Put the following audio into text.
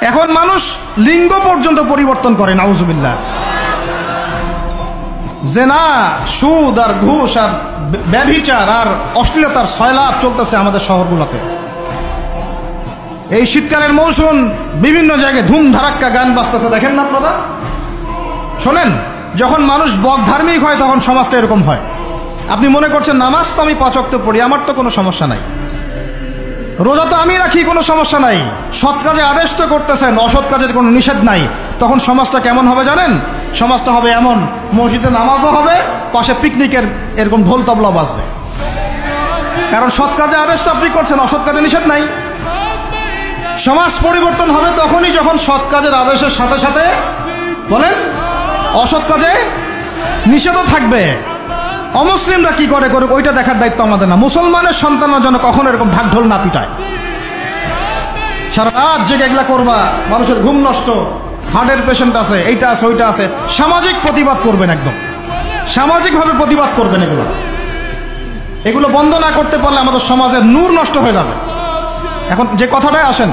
এখন মানুষ লিঙ্গ পর্যন্ত পরিবর্তন করে, নাউজুবিল্লাহ। জেনা, সুদ আর ঘুষ আর ব্যভিচার আর অশ্লীলতার সয়লাভ চলতেছে আমাদের শহরগুলোতে। এই শীতকালের মৌসুম বিভিন্ন জায়গায় ধুম ধারাক্কা গান বাজতেছে, দেখেন না আপনারা? শোনেন, যখন মানুষ বকধার্মিক হয় তখন সমাজটা এরকম হয়। আপনি মনে করছেন নামাজ তো আমি 5 ওয়াক্ত পড়ি, আমার তো কোনো সমস্যা নাই, রোজা তো আমি রাখি, কোনো সমস্যা নাই, সৎ কাজে আদেশ তো করতেছেন, অসৎ কাজের কোনো নিষেধ নাই, তখন সমাজটা কেমন হবে জানেন? সমাজটা হবে এমন, মসজিদে নামাজও হবে, পাশে পিকনিকের এরকম ঢোল তবলা বাজবে। কারণ সৎ কাজে আদেশ তো আপনি করছেন, অসৎ কাজে নিষেধ নাই। সমাজ পরিবর্তন হবে তখনই যখন সৎ কাজের আদেশের সাথে সাথে বলেন অসৎ কাজে নিষেধও থাকবে। অমুসলিমরা কি করে করুক ওইটা দেখার দায়িত্ব আমাদের না। মুসলমানের সন্তানরা যেন কখনো এরকম ঢাকঢোল না পিটায়, সারা রাত জেগে এগুলা করবা, মানুষের ঘুম নষ্ট, হার্টের পেশেন্ট আছে, এইটা আছে ওইটা আছে। সামাজিক প্রতিবাদ করবেন, একদম সামাজিকভাবে প্রতিবাদ করবেন। এগুলো বন্ধ না করতে পারলে আমাদের সমাজের নূর নষ্ট হয়ে যাবে। এখন যে কথাটায় আসেন,